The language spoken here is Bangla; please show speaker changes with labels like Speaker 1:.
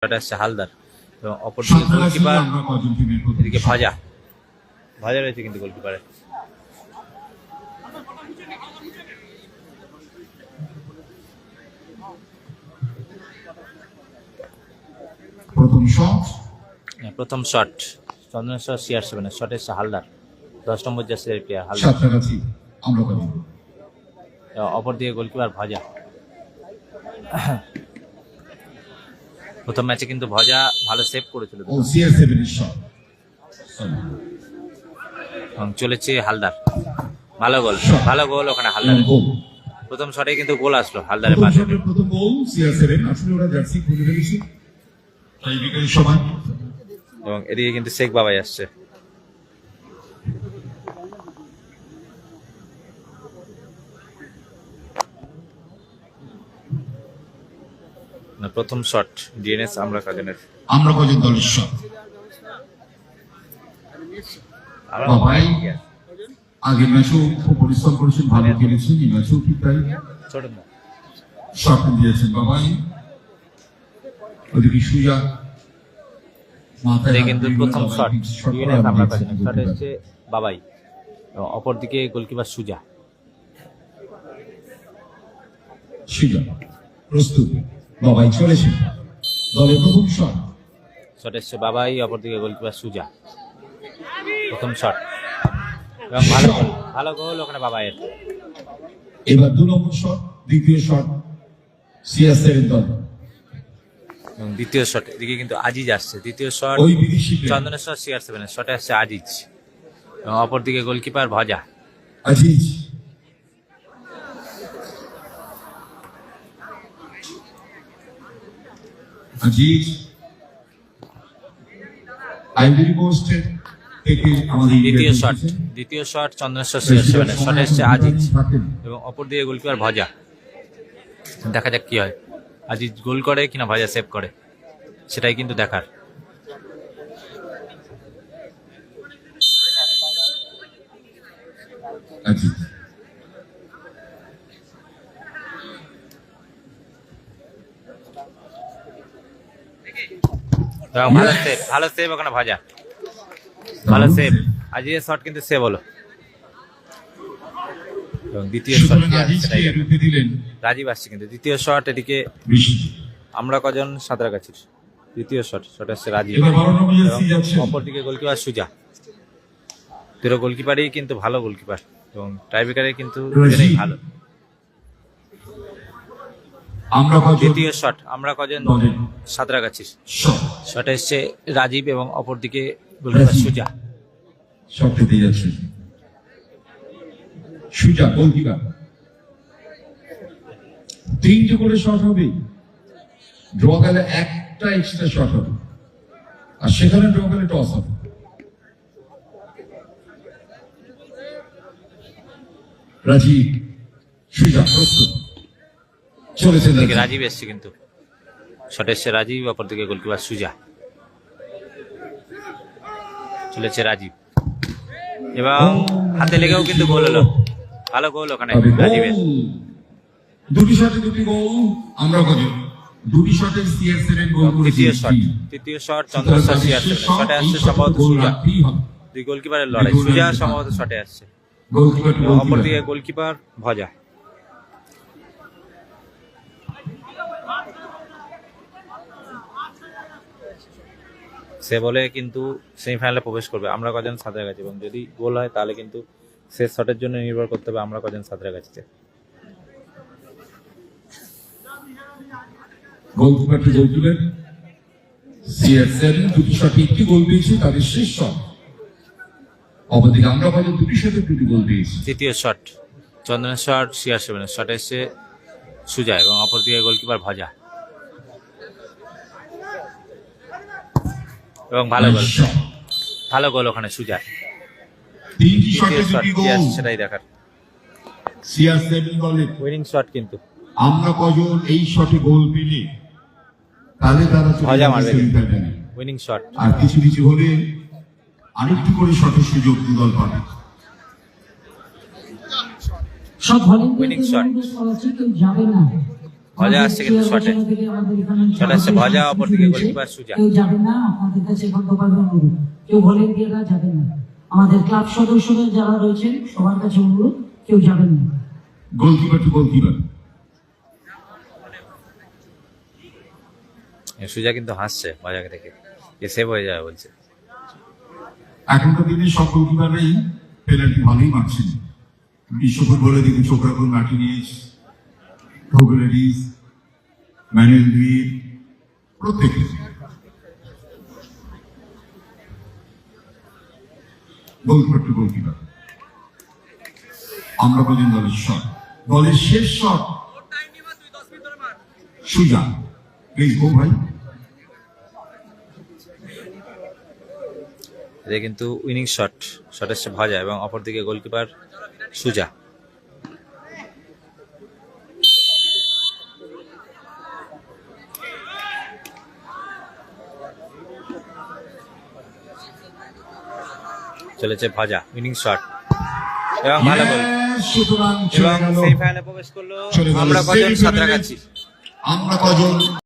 Speaker 1: আসছে হালদার এবং অপরদিকে গোলকিপার এদিকে ভাজা ভাজা রয়েছে কিন্তু গোলকিপারের। প্রথম শট চন্দনেশ্বর CR7 শট এসছে হালদার 10 নম্বর জার্সির প্লেয়ার হালদার। অপরদিকে গোলকিপার ভাজা। প্রথম ম্যাচে কিন্তু ভজা ভালো সেভ করেছিল এবং চলেছে হালদার। ভালো গোল ওখানে হালদার। প্রথম শটে কিন্তু গোল আসলো হালদারের পাশে এবং এদিকে কিন্তু শেখ বাবাই আসছে। প্রথম শট ডিএনএস আমরা কজন
Speaker 2: দলের শট। বাবাই আগের ম্যাচেও খুব পরিশ্রম করেছেন, ভালো খেলেছেন, এই ম্যাচেও ঠিক তাই শট দিয়েছেন বাবাই। ওদিকে সুজা মাথায়
Speaker 1: কিন্তু প্রথম শট ডিএনএস আমরা কজন শট হচ্ছে বাবাই। অপরদিকে গোলকিপার সুজা
Speaker 2: প্রস্তুত। বাবাই চলেছে দলের প্রথম শট।
Speaker 1: শট এসছে বাবাই, অপরদিকে গোলকিপার সুজা। প্রথম শট এবং ভালো গোল ওখানে বাবাইয়ের।
Speaker 2: এবার 2 নম্বর শট, দ্বিতীয় শট CR7 দল
Speaker 1: এবং দ্বিতীয় শট এদিকে কিন্তু আজিজ আসছে। দ্বিতীয় শট চন্দনেশ্বর CR7 শটে আসছে আজিজ এবং অপরদিকে গোলকিপার ভজা।
Speaker 2: আজিজ আইভরি কোস্ট থেকে আমাদের
Speaker 1: দ্বিতীয় শট চন্দনেশ্বর CR7 শটে আসছে আজিজ এবং অপরদিকে গোলকিপার ভজা। দেখা যাক কি হয়, আজিজ গোল করে কিনা ভজা সেভ করে, সেটাই কিন্তু দেখার। ভালো সেভ ওখানে ভাজা, ভালো সেভ। আজিজের শট কিন্তু সেভ হলো এবং দ্বিতীয় শট রাজীব আসছে কিন্তু দ্বিতীয় শট এদিকে আমরা কজন সাঁতরাগাছির। দ্বিতীয় শট আসছে রাজীব এবং অপরদিকে গোলকিপার সুজা। দুটো গোলকিপারই কিন্তু ভালো গোলকিপার এবং টাইব্রেকারে কিন্তু ভালো। দ্বিতীয় শট আমরা কজন সাঁতরাগাছির শট এসছে রাজীব এবং অপরদিকে গোলকিপার সুজা।
Speaker 2: সুজা গোলকিপার 3টে করে শট হবে, ড্র গেলে একটা এক্সট্রা শট হবে, আর সেখানে ড্র গেলে টস হবে। রাজীব সুজা প্রস্তুত চলেছে।
Speaker 1: রাজীব এসছে কিন্তু শট এসছে রাজীব, অপরদিকে গোলকিপার সুজা। চলেছে রাজীব এবং হাতে লেগেও কিন্তু গোল হলো, ভালো গোল ওখানে রাজীবের।
Speaker 2: দুটি শটে দুটি গোল আমরা করি। দুটি শটে CR7 গোল করেছে।
Speaker 1: তৃতীয় শট চন্দনেশ্বর CR7 শটে আসছে সম্ভবত সুজা। দুই গোলকিপারের লড়াই, সুজা সম্ভবত শটে আসছে, অপরদিকে গোলকিপার ভজা। সে বলে কিন্তু সেমিফাইনালে প্রবেশ করবে আমরা কজন সাঁতরাগাছি এবং যদি গোল হয় তাহলে কিন্তু শেষ শটের জন্য নির্ভর করতে হবে আমরা কজন সাঁতরাগাছিতে।
Speaker 2: গোলকিপারটি গোল দিলেন CR7 দুটি শটে একটি গোল দিয়েছে তাদের শেষ শট। অপরদিকে আমরা কজন দুটি শটে দুটি গোল দিয়েছি।
Speaker 1: তৃতীয় শট চন্দনেশ্বর CR7 শটে এসে সুজা এবং অপরদিকে গোলকিপার ভজা এবং ভালো গোল ওখানে সুজার। সেটাই দেখার।
Speaker 2: CR7 বলে
Speaker 1: উইনিং শট কিন্তু
Speaker 2: আমরা কজন এই শটে গোল পেলে তাহলে তারা
Speaker 1: ভজা মারবে উইনিং শট,
Speaker 2: আর কিছু কিছু হলে আরেকটু করে শটের সুযোগ দল পাবে।
Speaker 3: সব
Speaker 1: উইনিং শট
Speaker 3: যাবে না।
Speaker 1: ভজা আসছে কিন্তু শটে, শট আসছে ভজা, অপরদিকে গোলকিপার সুজা।
Speaker 3: কেউ যাবে না, আপনাদের কাছে এখন গোপাল অনুরোধ, কেউ ভলেন্টিয়াররা যাবেন না। আমাদের ক্লাব সদস্যরা যারা রয়েছেন সবার কাছে অনুরোধ, কেউ যাবেন না।
Speaker 2: Goalkeeper two goalkeeper.
Speaker 1: সুজা কিন্তু হাসছে ভজাকে দেখে, যে সেভ হয়ে যাবে বলছে।
Speaker 2: এখনকার দিনে সব গোলকিপাররাই পেনাল্টি ভালোই মারছেন। বিশ্ব ফুটবলে দেখুন চোখরাকুল মার্টিনেজ, হোগলেরিস, ম্যানুয়েল দুইর, প্রত্যেকে গোলকিপার টু গোলকিপার। আমরা বলি দলের শট, দলের শেষ শট সুজা। প্লিজ গো ভাই।
Speaker 1: এটা কিন্তু উইনিং শট, শট আসছে ভজা এবং অপরদিকে গোলকিপার সুজা। চলেছে ভজা, উইনিং শট এবং ভালো গোল,
Speaker 2: সুতরাং
Speaker 1: এবং সেমিফাইনালে প্রবেশ করলো আমরা কজন সাঁতরাগাছি।
Speaker 2: আমরা কজন